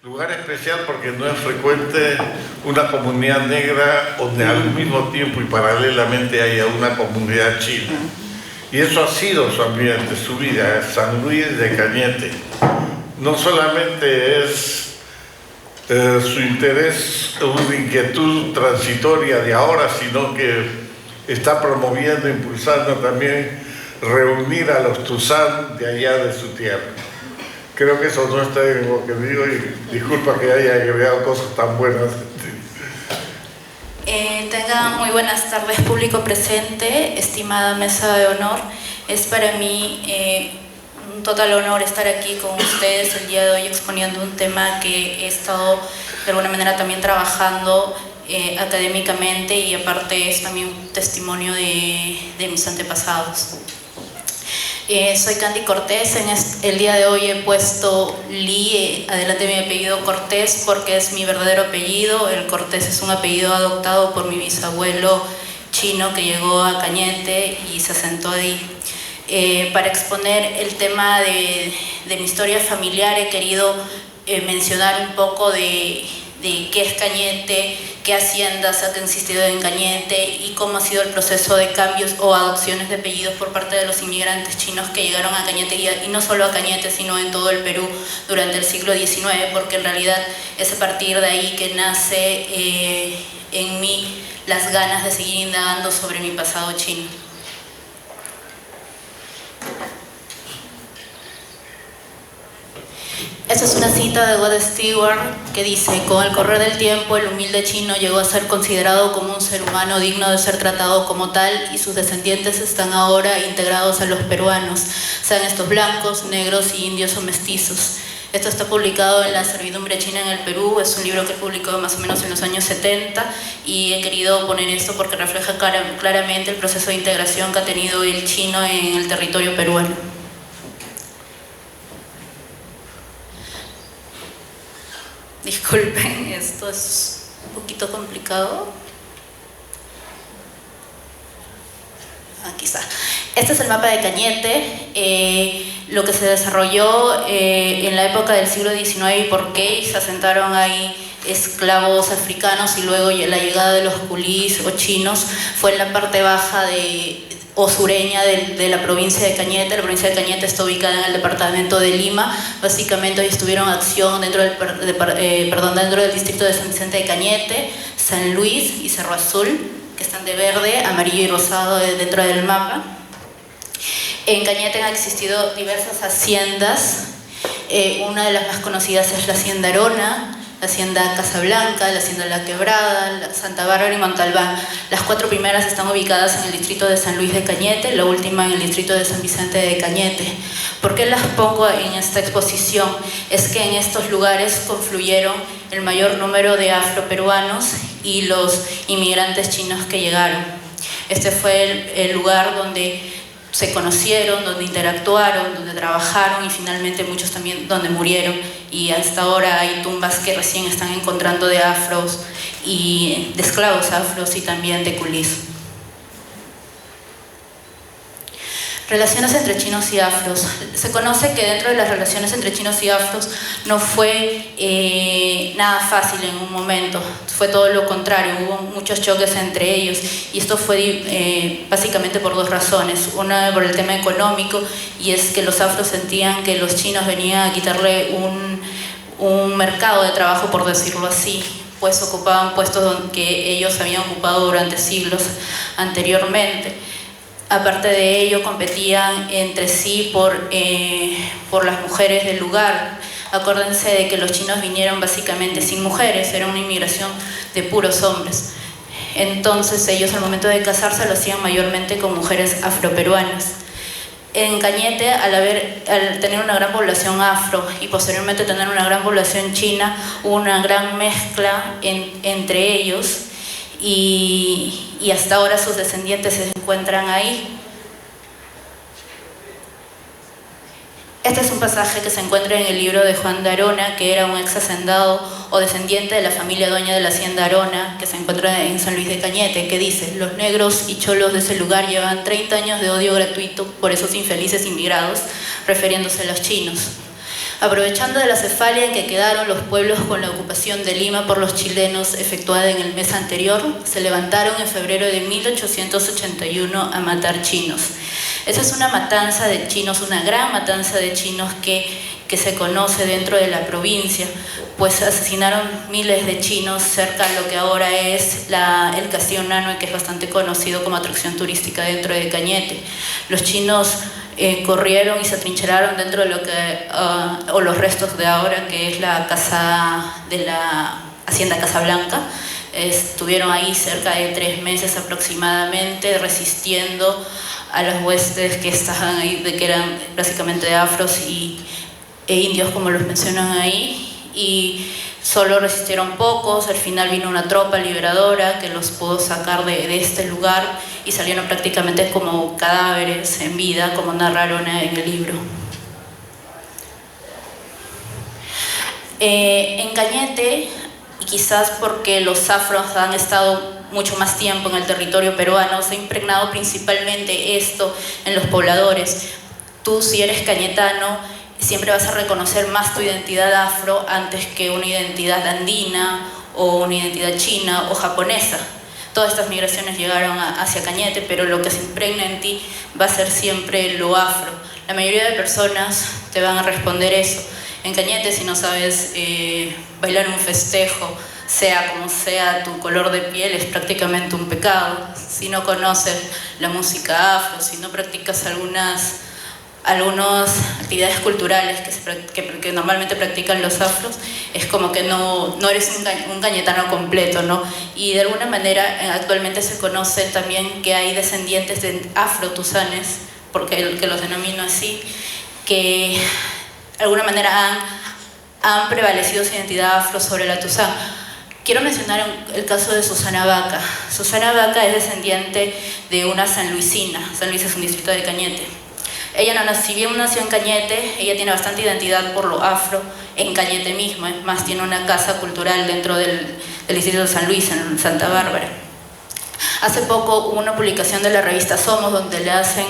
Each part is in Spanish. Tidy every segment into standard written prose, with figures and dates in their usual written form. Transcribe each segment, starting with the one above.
Lugar especial porque no es frecuente una comunidad negra donde al mismo tiempo y paralelamente haya una comunidad china. Y eso ha sido su ambiente, su vida, San Luis de Cañete. No solamente es su interés, una inquietud transitoria de ahora, sino que está promoviendo, impulsando también reunir a los Tuzán de allá de su tierra. Creo que eso no está en lo que digo y disculpa que haya agregado cosas tan buenas. Tengan muy buenas tardes, público presente, estimada mesa de honor. Es para mí un total honor estar aquí con ustedes el día de hoy exponiendo un tema que he estado de alguna manera también trabajando académicamente, y aparte es también un testimonio de mis antepasados. Soy Candy Cortés. El día de hoy he puesto Lee adelante de mi apellido Cortés porque es mi verdadero apellido. El Cortés es un apellido adoptado por mi bisabuelo chino que llegó a Cañete y se asentó ahí. Para exponer el tema de mi historia familiar he querido mencionar un poco de qué es Cañete, qué haciendas han existido en Cañete y cómo ha sido el proceso de cambios o adopciones de apellidos por parte de los inmigrantes chinos que llegaron a Cañete, y no solo a Cañete, sino en todo el Perú durante el siglo XIX, porque en realidad es a partir de ahí que nace en mí las ganas de seguir indagando sobre mi pasado chino. Esta es una cita de God Stewart que dice: con el correr del tiempo, el humilde chino llegó a ser considerado como un ser humano digno de ser tratado como tal, y sus descendientes están ahora integrados a los peruanos, sean estos blancos, negros y indios o mestizos. Esto está publicado en La servidumbre china en el Perú. Es un libro que publicó más o menos en los años 70, y he querido poner esto porque refleja claramente el proceso de integración que ha tenido el chino en el territorio peruano. Disculpen, esto es un poquito complicado. Aquí está. Este es el mapa de Cañete, lo que se desarrolló en la época del siglo XIX y por qué se asentaron ahí esclavos africanos, y luego la llegada de los culís o chinos fue en la parte baja o sureña de la provincia de Cañete. La provincia de Cañete está ubicada en el departamento de Lima. Básicamente hoy estuvieron acción dentro del distrito de San Vicente de Cañete, San Luis y Cerro Azul, que están de verde, amarillo y rosado dentro del mapa. En Cañete han existido diversas haciendas. Una de las más conocidas es la Hacienda Arona, la Hacienda Casablanca, la Hacienda La Quebrada, la Santa Bárbara y Montalbán. Las 4 primeras están ubicadas en el distrito de San Luis de Cañete, la última en el distrito de San Vicente de Cañete. ¿Por qué las pongo en esta exposición? Es que en estos lugares confluyeron el mayor número de afroperuanos y los inmigrantes chinos que llegaron. Este fue el lugar donde se conocieron, donde interactuaron, donde trabajaron, y finalmente muchos también donde murieron, y hasta ahora hay tumbas que recién están encontrando de afros y de esclavos afros y también de culís. Relaciones entre chinos y afros. Se conoce que dentro de las relaciones entre chinos y afros no fue nada fácil en un momento, fue todo lo contrario, hubo muchos choques entre ellos, y esto fue básicamente por 2 razones. Una, por el tema económico, y es que los afros sentían que los chinos venían a quitarle un mercado de trabajo, por decirlo así, pues ocupaban puestos que ellos habían ocupado durante siglos anteriormente. Aparte de ello, competían entre sí por las mujeres del lugar. Acuérdense de que los chinos vinieron básicamente sin mujeres, era una inmigración de puros hombres. Entonces ellos al momento de casarse lo hacían mayormente con mujeres afroperuanas. En Cañete, al tener una gran población afro y posteriormente tener una gran población china, hubo una gran mezcla entre ellos, y hasta ahora sus descendientes se encuentran ahí. Este es un pasaje que se encuentra en el libro de Juan de Arona, que era un ex hacendado o descendiente de la familia dueña de la Hacienda Arona, que se encuentra en San Luis de Cañete, que dice: los negros y cholos de ese lugar llevan 30 años de odio gratuito por esos infelices inmigrados, refiriéndose a los chinos. Aprovechando de la cefalia en que quedaron los pueblos con la ocupación de Lima por los chilenos efectuada en el mes anterior, se levantaron en febrero de 1881 a matar chinos. Esa es una matanza de chinos, una gran matanza de chinos que se conoce dentro de la provincia, pues asesinaron miles de chinos cerca de lo que ahora es el Castillo Nano, que es bastante conocido como atracción turística dentro de Cañete. Los chinos corrieron y se atrincheraron dentro de lo que, o los restos de ahora, que es la casa de la Hacienda Casablanca. Estuvieron ahí cerca de 3 meses aproximadamente, resistiendo a las huestes que estaban ahí, que eran básicamente afros e indios, como los mencionan ahí, y solo resistieron pocos. Al final vino una tropa liberadora que los pudo sacar de este lugar y salieron prácticamente como cadáveres en vida, como narraron en el libro. En Cañete, y quizás porque los afros han estado mucho más tiempo en el territorio peruano, se ha impregnado principalmente esto en los pobladores. Tú, si eres cañetano, siempre vas a reconocer más tu identidad afro antes que una identidad andina o una identidad china o japonesa. Todas estas migraciones llegaron hacia Cañete, pero lo que se impregna en ti va a ser siempre lo afro. La mayoría de personas te van a responder eso. En Cañete, si no sabes bailar un festejo, sea como sea tu color de piel, es prácticamente un pecado. Si no conoces la música afro, si no practicas algunas actividades culturales que normalmente practican los afros, es como que no eres un cañetano completo, ¿no? Y de alguna manera actualmente se conoce también que hay descendientes de afro-tusanes, porque que los denomino así, que de alguna manera han prevalecido su identidad afro sobre la tusán. Quiero mencionar el caso de Susana Vaca. Susana Vaca es descendiente de una sanluisina. San Luis es un distrito de Cañete. Ella si bien nació en Cañete, ella tiene bastante identidad por lo afro en Cañete mismo. Es más, tiene una casa cultural dentro del distrito de San Luis, en Santa Bárbara. Hace poco hubo una publicación de la revista Somos, donde le hacen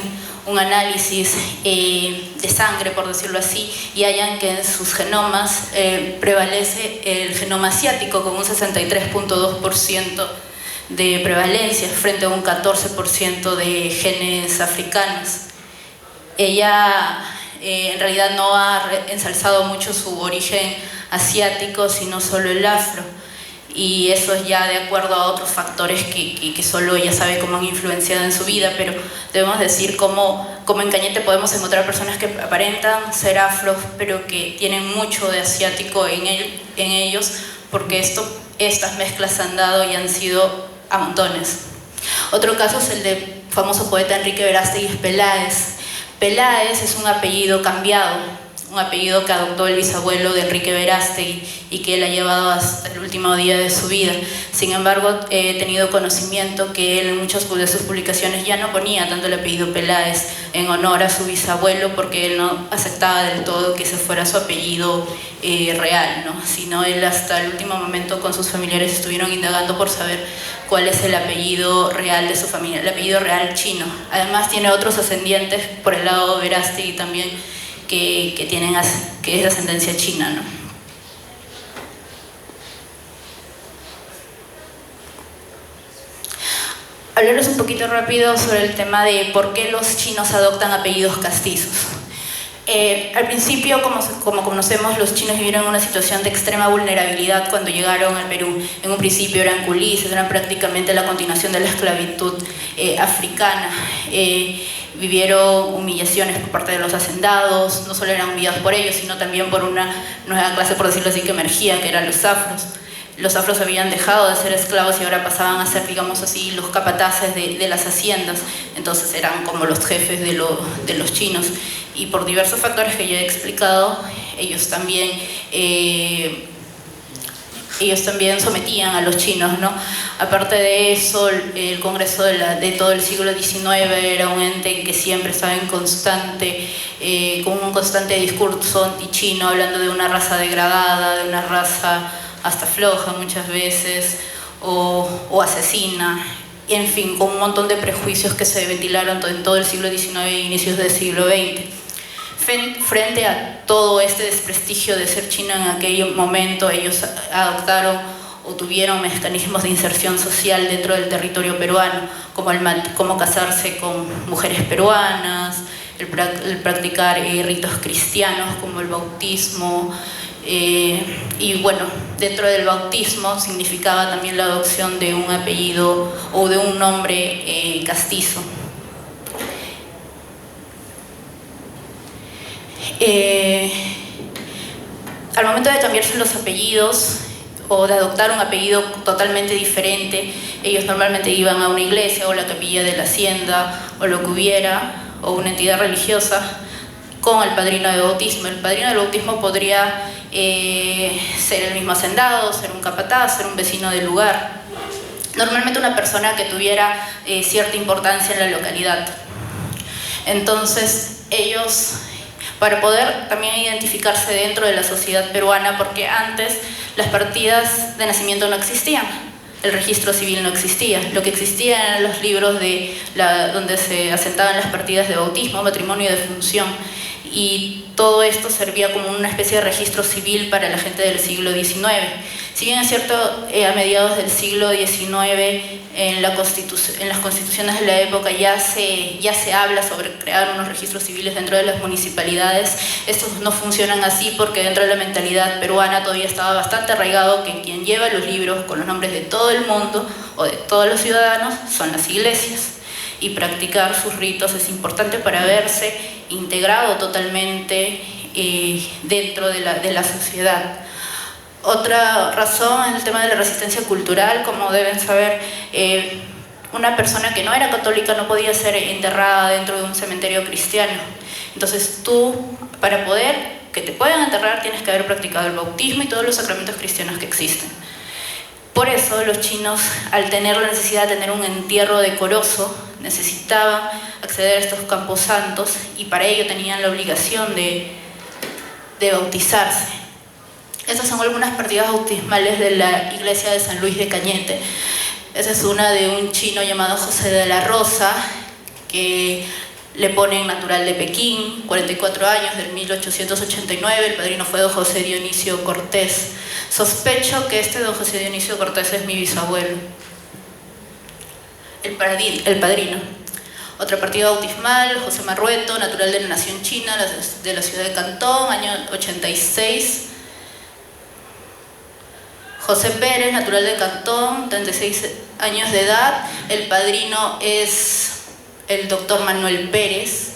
un análisis de sangre, por decirlo así, y hallan que en sus genomas prevalece el genoma asiático con un 63.2% de prevalencia frente a un 14% de genes africanos. Ella en realidad no ha ensalzado mucho su origen asiático, sino solo el afro. Y eso es ya de acuerdo a otros factores que solo ella sabe cómo han influenciado en su vida, pero debemos decir cómo en Cañete podemos encontrar personas que aparentan ser afros, pero que tienen mucho de asiático en ellos, porque estas mezclas han dado y han sido a montones. Otro caso es el del famoso poeta Enrique Verástegui Peláez. Peláez es un apellido cambiado, un apellido que adoptó el bisabuelo de Enrique Verástegui y que él ha llevado hasta el último día de su vida. Sin embargo, he tenido conocimiento que él en muchas de sus publicaciones ya no ponía tanto el apellido Peláez en honor a su bisabuelo, porque él no aceptaba del todo que ese fuera su apellido real, ¿no? Sino él hasta el último momento con sus familiares estuvieron indagando por saber cuál es el apellido real de su familia, el apellido real chino. Además tiene otros ascendientes por el lado de Verástegui también, que es de ascendencia china, ¿no? Hablarles un poquito rápido sobre el tema de por qué los chinos adoptan apellidos castizos. Al principio, como conocemos, los chinos vivieron en una situación de extrema vulnerabilidad cuando llegaron al Perú. En un principio eran culís, eran prácticamente la continuación de la esclavitud africana. Vivieron humillaciones por parte de los hacendados, no solo eran humillados por ellos, sino también por una nueva clase, por decirlo así, que emergía, que eran los afros. Los afros habían dejado de ser esclavos y ahora pasaban a ser, digamos así, los capataces de las haciendas. Entonces eran como los jefes de los chinos. Y por diversos factores que ya he explicado, ellos también sometían a los chinos, ¿no? Aparte de eso, el Congreso de todo el siglo XIX era un ente que siempre estaba con un constante discurso antichino, hablando de una raza degradada, de una raza hasta floja muchas veces, o asesina, y en fin, con un montón de prejuicios que se ventilaron en todo el siglo XIX e inicios del siglo XX. Frente a todo este desprestigio de ser chino en aquel momento, ellos adoptaron o tuvieron mecanismos de inserción social dentro del territorio peruano, como casarse con mujeres peruanas, el practicar ritos cristianos como el bautismo, y bueno, dentro del bautismo significaba también la adopción de un apellido o de un nombre castizo. Al momento de cambiarse los apellidos o de adoptar un apellido totalmente diferente, ellos normalmente iban a una iglesia o la capilla de la hacienda o lo que hubiera, o una entidad religiosa, con el padrino de bautismo. El padrino de bautismo podría ser el mismo hacendado, ser un capataz, ser un vecino del lugar. Normalmente una persona que tuviera cierta importancia en la localidad. Entonces ellos, para poder también identificarse dentro de la sociedad peruana, porque antes las partidas de nacimiento no existían, el registro civil no existía, lo que existía eran los libros donde se asentaban las partidas de bautismo, matrimonio y defunción, y todo esto servía como una especie de registro civil para la gente del siglo XIX. Si bien es cierto, a mediados del siglo XIX, en las constituciones de la época ya se habla sobre crear unos registros civiles dentro de las municipalidades, estos no funcionan así porque dentro de la mentalidad peruana todavía estaba bastante arraigado que quien lleva los libros con los nombres de todo el mundo o de todos los ciudadanos son las iglesias. Y practicar sus ritos es importante para verse integrado totalmente dentro de la sociedad. Otra razón es el tema de la resistencia cultural. Como deben saber, una persona que no era católica no podía ser enterrada dentro de un cementerio cristiano. Entonces tú, para poder que te puedan enterrar, tienes que haber practicado el bautismo y todos los sacramentos cristianos que existen. Por eso los chinos, al tener la necesidad de tener un entierro decoroso, necesitaban acceder a estos campos santos y para ello tenían la obligación de bautizarse. Estas son algunas partidas bautismales de la iglesia de San Luis de Cañete. Esa es una de un chino llamado José de la Rosa, que le ponen natural de Pekín, 44 años, del 1889, el padrino fue don José Dionisio Cortés. Sospecho que don José Dionisio Cortés es mi bisabuelo, el padrino. Otra partida bautismal, José Marrueto, natural de la nación china, de la ciudad de Cantón, año 86. José Pérez, natural de Cantón, 36 años de edad, el padrino es el doctor Manuel Pérez.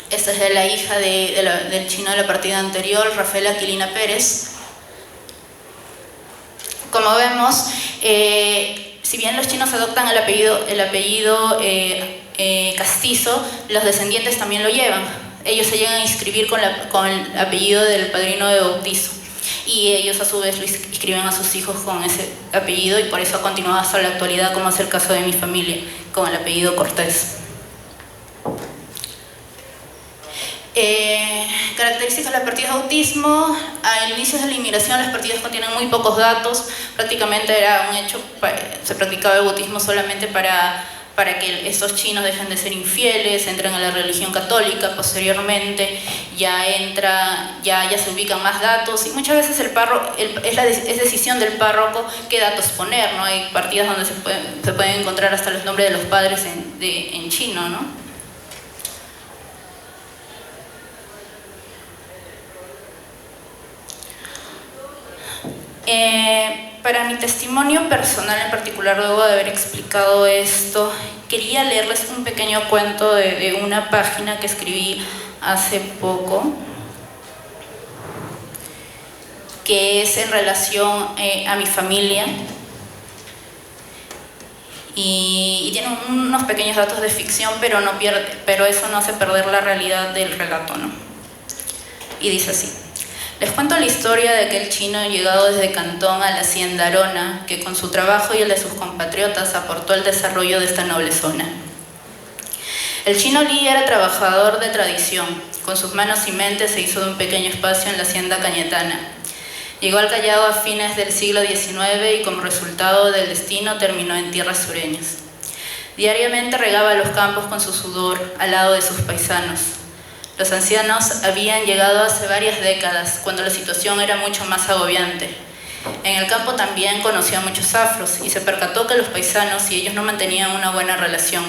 Esta es la hija del chino de la partida anterior, Rafael Aquilina Pérez. Como vemos, si bien los chinos adoptan el apellido castizo, los descendientes también lo llevan. Ellos se llegan a inscribir con el apellido del padrino de bautizo. Y ellos a su vez lo inscriben a sus hijos con ese apellido y por eso ha continuado hasta la actualidad, como es el caso de mi familia, con el apellido Cortés. Características de las partidas de bautismo. Al inicio de la inmigración las partidas contienen muy pocos datos, prácticamente era un hecho, se practicaba el bautismo solamente para que estos chinos dejen de ser infieles, entren a la religión católica. Posteriormente ya se ubican más datos y muchas veces es decisión del párroco qué datos poner, ¿no? Hay partidas donde se pueden encontrar hasta los nombres de los padres en chino, ¿no? Para mi testimonio personal en particular, luego de haber explicado esto, quería leerles un pequeño cuento de una página que escribí hace poco, que es en relación a mi familia y tiene unos pequeños datos de ficción, pero eso no hace perder la realidad del relato, ¿no? Y dice así: les cuento la historia de aquel chino llegado desde Cantón a la hacienda Arona, que con su trabajo y el de sus compatriotas aportó al desarrollo de esta noble zona. El chino Li era trabajador de tradición. Con sus manos y mente se hizo de un pequeño espacio en la hacienda cañetana. Llegó al Callao a fines del siglo XIX y como resultado del destino terminó en tierras sureñas. Diariamente regaba los campos con su sudor al lado de sus paisanos. Los ancianos habían llegado hace varias décadas, cuando la situación era mucho más agobiante. En el campo también conoció a muchos afros y se percató que los paisanos y ellos no mantenían una buena relación.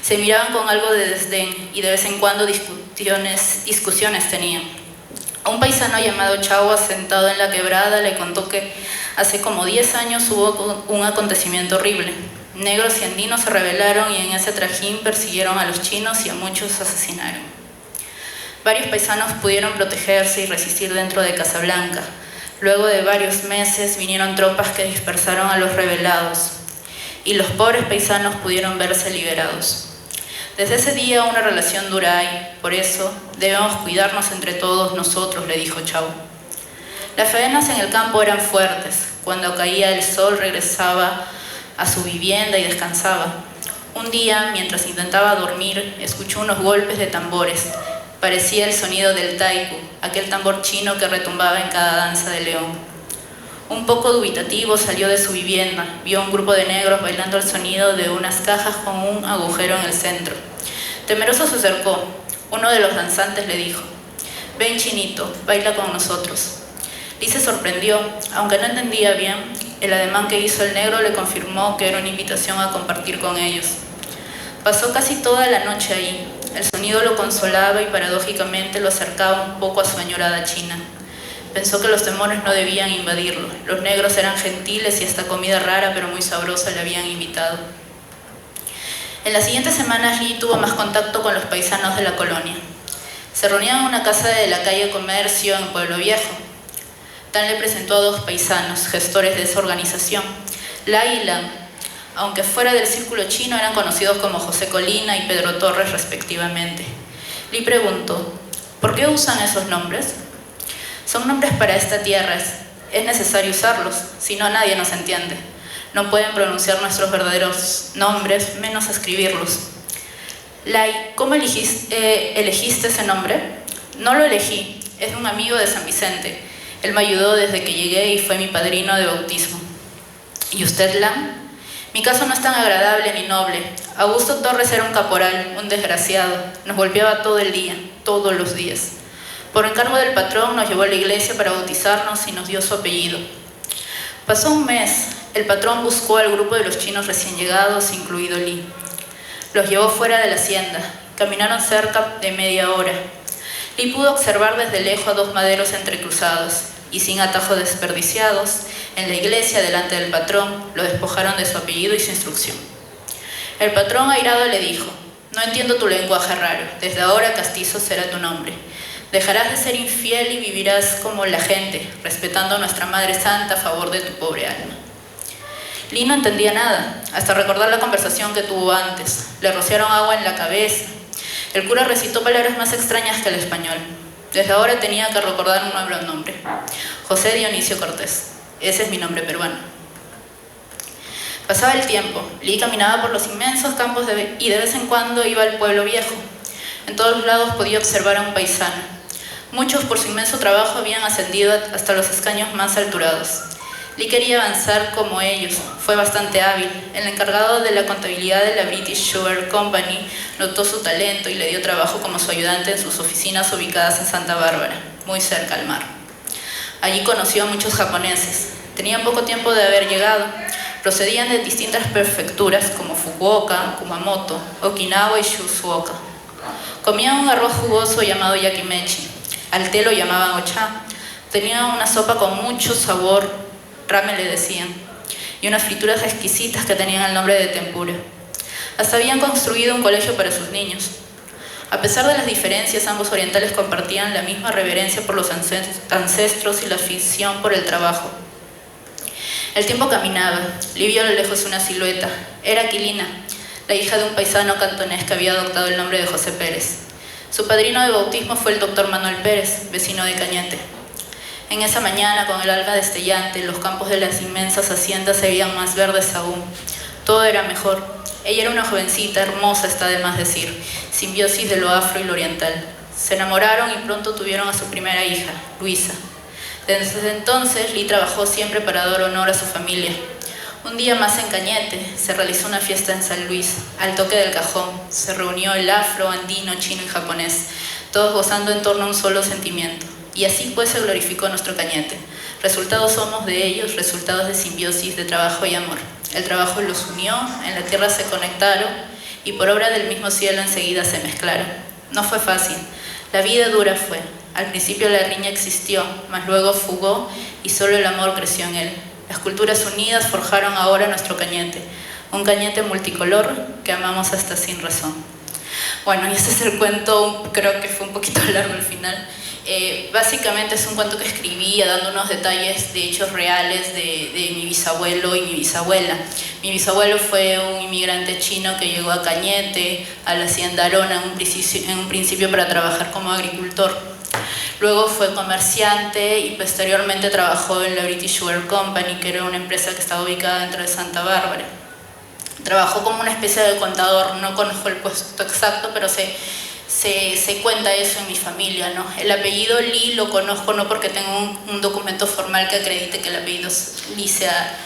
Se miraban con algo de desdén y de vez en cuando discusiones tenían. Un paisano llamado Chau, sentado en la quebrada, le contó que hace como 10 años hubo un acontecimiento horrible. Negros y andinos se rebelaron y en ese trajín persiguieron a los chinos y a muchos asesinaron. Varios paisanos pudieron protegerse y resistir dentro de Casablanca. Luego de varios meses vinieron tropas que dispersaron a los rebelados y los pobres paisanos pudieron verse liberados. Desde ese día una relación dura hay, por eso debemos cuidarnos entre todos nosotros, le dijo Chau. Las faenas en el campo eran fuertes. Cuando caía el sol regresaba a su vivienda y descansaba. Un día, mientras intentaba dormir, escuchó unos golpes de tambores. Parecía el sonido del taiku, aquel tambor chino que retumbaba en cada danza de león. Un poco dubitativo salió de su vivienda, vio un grupo de negros bailando al sonido de unas cajas con un agujero en el centro. Temeroso se acercó. Uno de los danzantes le dijo: «Ven, chinito, baila con nosotros». Lee se sorprendió, aunque no entendía bien. El ademán que hizo el negro le confirmó que era una invitación a compartir con ellos. Pasó casi toda la noche ahí. El sonido lo consolaba y paradójicamente lo acercaba un poco a su añorada China. Pensó que los temores no debían invadirlo. Los negros eran gentiles y hasta comida rara pero muy sabrosa le habían invitado. En las siguientes semanas Lee tuvo más contacto con los paisanos de la colonia. Se reunían en una casa de la calle Comercio en Pueblo Viejo. Tan le presentó a dos paisanos, gestores de esa organización, Lai y Lan. Aunque fuera del círculo chino eran conocidos como José Colina y Pedro Torres respectivamente. Lee preguntó: ¿por qué usan esos nombres? Son nombres para esta tierra, es necesario usarlos, si no nadie nos entiende. No pueden pronunciar nuestros verdaderos nombres, menos escribirlos. Lai, ¿cómo elegiste ese nombre? No lo elegí, es de un amigo de San Vicente. Él me ayudó desde que llegué y fue mi padrino de bautismo. ¿Y usted, Lan? Mi caso no es tan agradable ni noble. Augusto Torres era un caporal, un desgraciado. Nos golpeaba todo el día, todos los días. Por encargo del patrón nos llevó a la iglesia para bautizarnos y nos dio su apellido. Pasó un mes. El patrón buscó al grupo de los chinos recién llegados, incluido Lee. Los llevó fuera de la hacienda. Caminaron cerca de media hora. Lee pudo observar desde lejos a dos maderos entrecruzados y sin atajos desperdiciados. En la iglesia, delante del patrón, lo despojaron de su apellido y su instrucción. El patrón airado le dijo: «No entiendo tu lenguaje raro. Desde ahora castizo será tu nombre. Dejarás de ser infiel y vivirás como la gente, respetando a nuestra Madre Santa a favor de tu pobre alma». Lee no entendía nada, hasta recordar la conversación que tuvo antes. Le rociaron agua en la cabeza. El cura recitó palabras más extrañas que el español. Desde ahora tenía que recordar un nuevo nombre: José Dionisio Cortés. Ese es mi nombre peruano. Pasaba el tiempo. Lee caminaba por los inmensos campos y de vez en cuando iba al Pueblo Viejo. En todos lados podía observar a un paisano. Muchos, por su inmenso trabajo, habían ascendido hasta los escaños más alturados. Lee quería avanzar como ellos. Fue bastante hábil. El encargado de la contabilidad de la British Sugar Company notó su talento y le dio trabajo como su ayudante en sus oficinas ubicadas en Santa Bárbara, muy cerca al mar. Allí conoció a muchos japoneses. Tenían poco tiempo de haber llegado. Procedían de distintas prefecturas como Fukuoka, Kumamoto, Okinawa y Shizuoka. Comían un arroz jugoso llamado yakimechi. Al té lo llamaban ocha. Tenían una sopa con mucho sabor, ramen le decían, y unas frituras exquisitas que tenían el nombre de tempura. Hasta habían construido un colegio para sus niños. A pesar de las diferencias, ambos orientales compartían la misma reverencia por los ancestros y la afición por el trabajo. El tiempo caminaba. Lee vio a lo lejos una silueta. Era Aquilina, la hija de un paisano cantonés que había adoptado el nombre de José Pérez. Su padrino de bautismo fue el doctor Manuel Pérez, vecino de Cañete. En esa mañana, con el alba destellante, los campos de las inmensas haciendas se veían más verdes aún. Todo era mejor. Ella era una jovencita, hermosa, está de más decir, simbiosis de lo afro y lo oriental. Se enamoraron y pronto tuvieron a su primera hija, Luisa. Desde entonces, Lee trabajó siempre para dar honor a su familia. Un día más en Cañete, se realizó una fiesta en San Luis. Al toque del cajón, se reunió el afro, andino, chino y japonés. todos gozando en torno a un solo sentimiento. Y así pues se glorificó nuestro Cañete. Resultados somos de ellos, resultados de simbiosis, de trabajo y amor. El trabajo los unió, en la tierra se conectaron y por obra del mismo cielo enseguida se mezclaron. No fue fácil, la vida dura fue. Al principio la riña existió, mas luego fugó y solo el amor creció en él. Las culturas unidas forjaron ahora nuestro Cañete, un Cañete multicolor que amamos hasta sin razón. Bueno, y ese es el cuento, creo que fue un poquito largo al final. Básicamente es un cuento que escribía dando unos detalles de hechos reales de mi bisabuelo y mi bisabuela. Mi bisabuelo fue un inmigrante chino que llegó a Cañete, a la hacienda Arona, en un principio para trabajar como agricultor. Luego fue comerciante y posteriormente trabajó en la British Sugar Company, que era una empresa que estaba ubicada dentro de Santa Bárbara. Trabajó como una especie de contador, no conozco el puesto exacto, pero se cuenta eso en mi familia, ¿no? El apellido Lee lo conozco no porque tengo un documento formal que acredite que el apellido Lee sea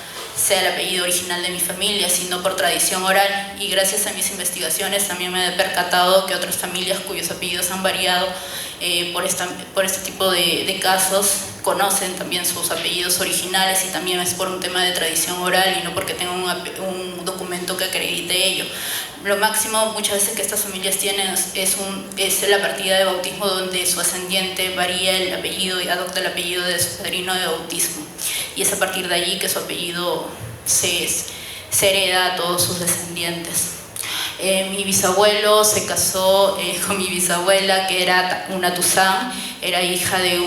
el apellido original de mi familia, sino por tradición oral, y gracias a mis investigaciones también me he percatado que otras familias cuyos apellidos han variado por este tipo de casos conocen también sus apellidos originales, y también es por un tema de tradición oral y no porque tengan un documento que acredite ello. Lo máximo muchas veces que estas familias tienen es la partida de bautismo, donde su ascendiente varía el apellido y adopta el apellido de su padrino de bautismo, y es a partir de allí que su apellido se hereda a todos sus descendientes. Mi bisabuelo se casó con mi bisabuela, que era una Tuzán, era hija de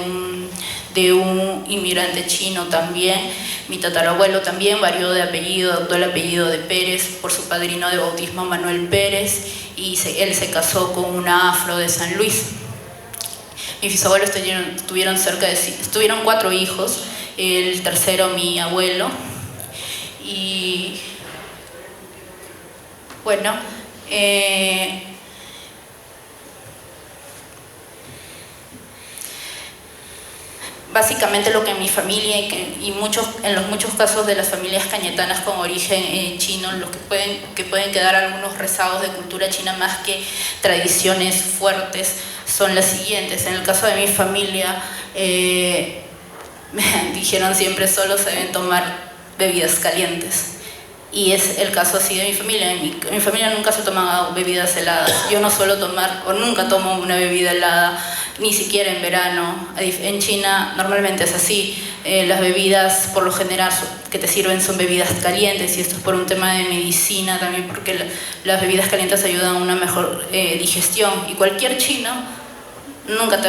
un inmigrante chino también. Mi tatarabuelo también varió de apellido, adoptó el apellido de Pérez por su padrino de bautismo Manuel Pérez, y él se casó con una afro de San Luis. Mis bisabuelos tuvieron 4 hijos, el tercero mi abuelo, y bueno, básicamente lo que en mi familia y en los muchos casos de las familias cañetanas con origen chino, los que pueden quedar algunos rezagos de cultura china más que tradiciones fuertes, son las siguientes. En el caso de mi familia, me dijeron siempre solo se deben tomar bebidas calientes. Y es el caso así de mi familia. En mi familia nunca se toman bebidas heladas. Yo no suelo tomar, o nunca tomo una bebida helada, ni siquiera en verano. En China normalmente es así. Las bebidas, por lo general, que te sirven son bebidas calientes, y esto es por un tema de medicina también, porque las bebidas calientes ayudan a una mejor digestión. Y cualquier chino nunca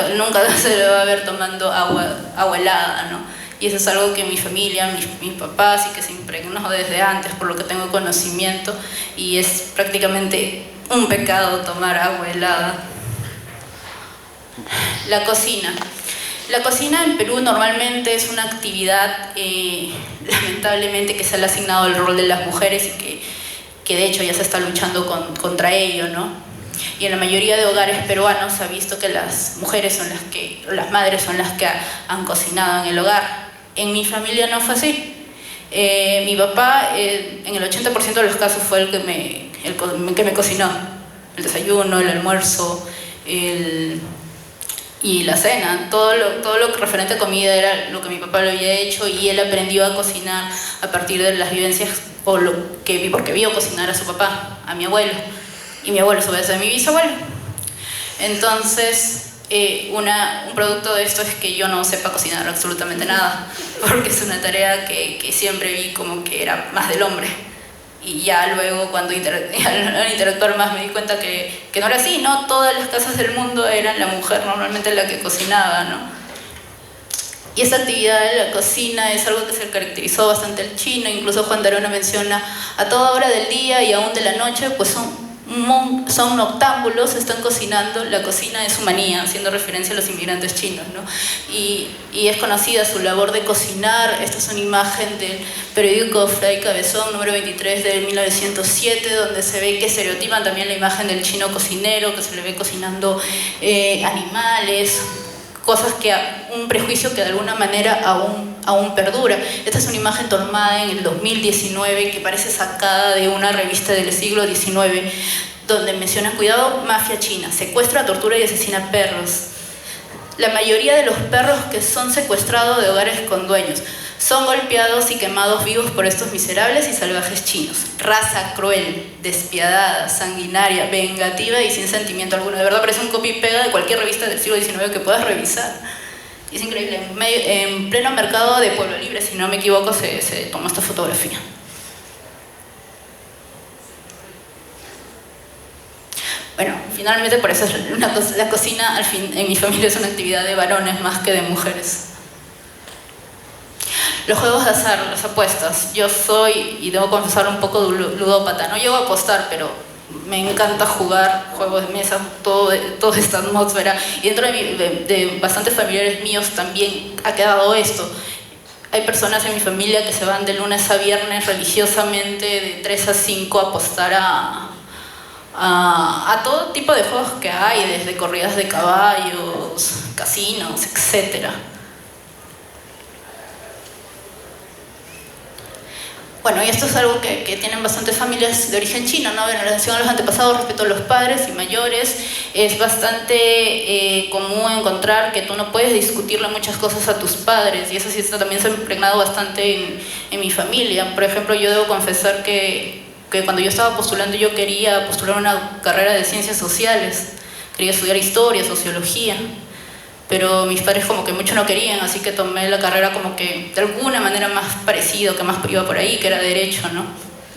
se le va a ver tomando agua helada, ¿no? Y eso es algo que mi familia, mis papás, y que se impregnó desde antes, por lo que tengo conocimiento, y es prácticamente un pecado tomar agua helada. La cocina. La cocina en Perú normalmente es una actividad, lamentablemente, que se le ha asignado el rol de las mujeres, y que de hecho ya se está luchando contra ello, ¿no? Y en la mayoría de hogares peruanos se ha visto que las mujeres las madres son las que han cocinado en el hogar. En mi familia no fue así. Mi papá, en el 80% de los casos, fue el que me cocinó. El desayuno, el almuerzo, y la cena. Todo lo que referente a comida era lo que mi papá lo había hecho, y él aprendió a cocinar a partir de las vivencias porque vio cocinar a su papá, a mi abuelo. Y mi abuelo, a su vez, a mi bisabuelo. Entonces, un producto de esto es que yo no sepa cocinar absolutamente nada, porque es una tarea que siempre vi como que era más del hombre. Y ya luego, cuando al interactuar más, me di cuenta que no era así, ¿no? Todas las casas del mundo eran la mujer normalmente la que cocinaba, ¿no? Y esa actividad de la cocina es algo que se caracterizó bastante al chino. Incluso Juan de Arona menciona a toda hora del día y aún de la noche, pues son noctámbulos, están cocinando. La cocina es su manía, haciendo referencia a los inmigrantes chinos, ¿no? Y es conocida su labor de cocinar. Esta es una imagen del periódico Fray Cabezón, número 23 de 1907, donde se ve que estereotipan también la imagen del chino cocinero, que se le ve cocinando animales, cosas un prejuicio que de alguna manera aún perdura. Esta es una imagen tomada en el 2019 que parece sacada de una revista del siglo XIX, donde mencionan, cuidado, mafia china, secuestra, tortura y asesina perros. La mayoría de los perros que son secuestrados de hogares con dueños son golpeados y quemados vivos por estos miserables y salvajes chinos. Raza cruel, despiadada, sanguinaria, vengativa y sin sentimiento alguno. De verdad parece un copy y pega de cualquier revista del siglo XIX que puedas revisar. Es increíble. En pleno mercado de Pueblo Libre, si no me equivoco, se tomó esta fotografía. Bueno, finalmente por eso la cocina en mi familia es una actividad de varones más que de mujeres. Los juegos de azar, las apuestas. Yo soy, y debo confesar, un poco ludópata. No llego a apostar, pero me encanta jugar juegos de mesa, toda esta atmósfera. Y dentro de bastantes familiares míos también ha quedado esto. Hay personas en mi familia que se van de lunes a viernes religiosamente, de 3 a 5, a apostar a todo tipo de juegos que hay, desde corridas de caballos, casinos, etc. Bueno, y esto es algo que tienen bastantes familias de origen chino, ¿no? En relación a los antepasados, respeto a los padres y mayores, es bastante común encontrar que tú no puedes discutirle muchas cosas a tus padres, y eso sí también se ha impregnado bastante en mi familia. Por ejemplo, yo debo confesar que cuando yo estaba postulando, yo quería postular una carrera de ciencias sociales, quería estudiar historia, sociología, pero mis padres como que mucho no querían, así que tomé la carrera como que de alguna manera más parecido, que más iba por ahí, que era derecho, ¿no?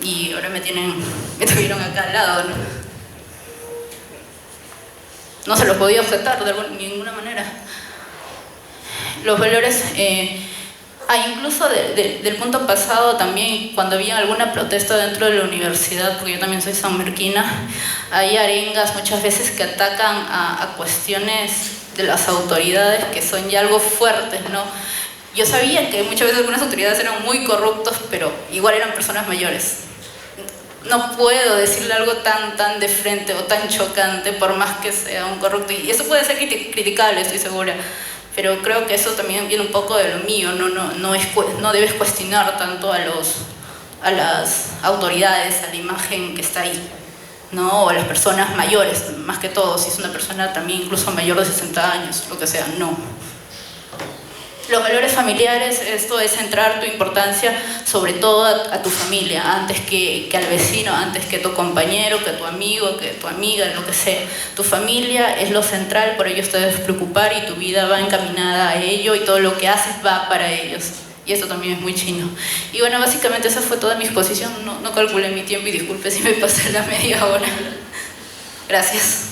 Y ahora me tuvieron acá al lado, ¿no? No se los podía objetar de ninguna manera. Los valores... incluso del punto pasado también, cuando había alguna protesta dentro de la universidad, porque yo también soy sanmerquina, hay arengas muchas veces que atacan a cuestiones de las autoridades que son ya algo fuertes, ¿no? Yo sabía que muchas veces algunas autoridades eran muy corruptos, pero igual eran personas mayores. No puedo decirle algo tan de frente o tan chocante por más que sea un corrupto, y eso puede ser criticable, estoy segura. Pero creo que eso también viene un poco de lo mío, no debes cuestionar tanto a las autoridades, a la imagen que está ahí, ¿no? O a las personas mayores, más que todo, si es una persona también incluso mayor de 60 años, lo que sea, no. Los valores familiares, esto es centrar tu importancia sobre todo a tu familia, antes que al vecino, antes que tu compañero, que tu amigo, que tu amiga, lo que sea. Tu familia es lo central, por ello te debes preocupar y tu vida va encaminada a ello y todo lo que haces va para ellos. Y esto también es muy chino. Y bueno, básicamente esa fue toda mi exposición. No calculé mi tiempo y disculpe si me pasé la media hora. Gracias.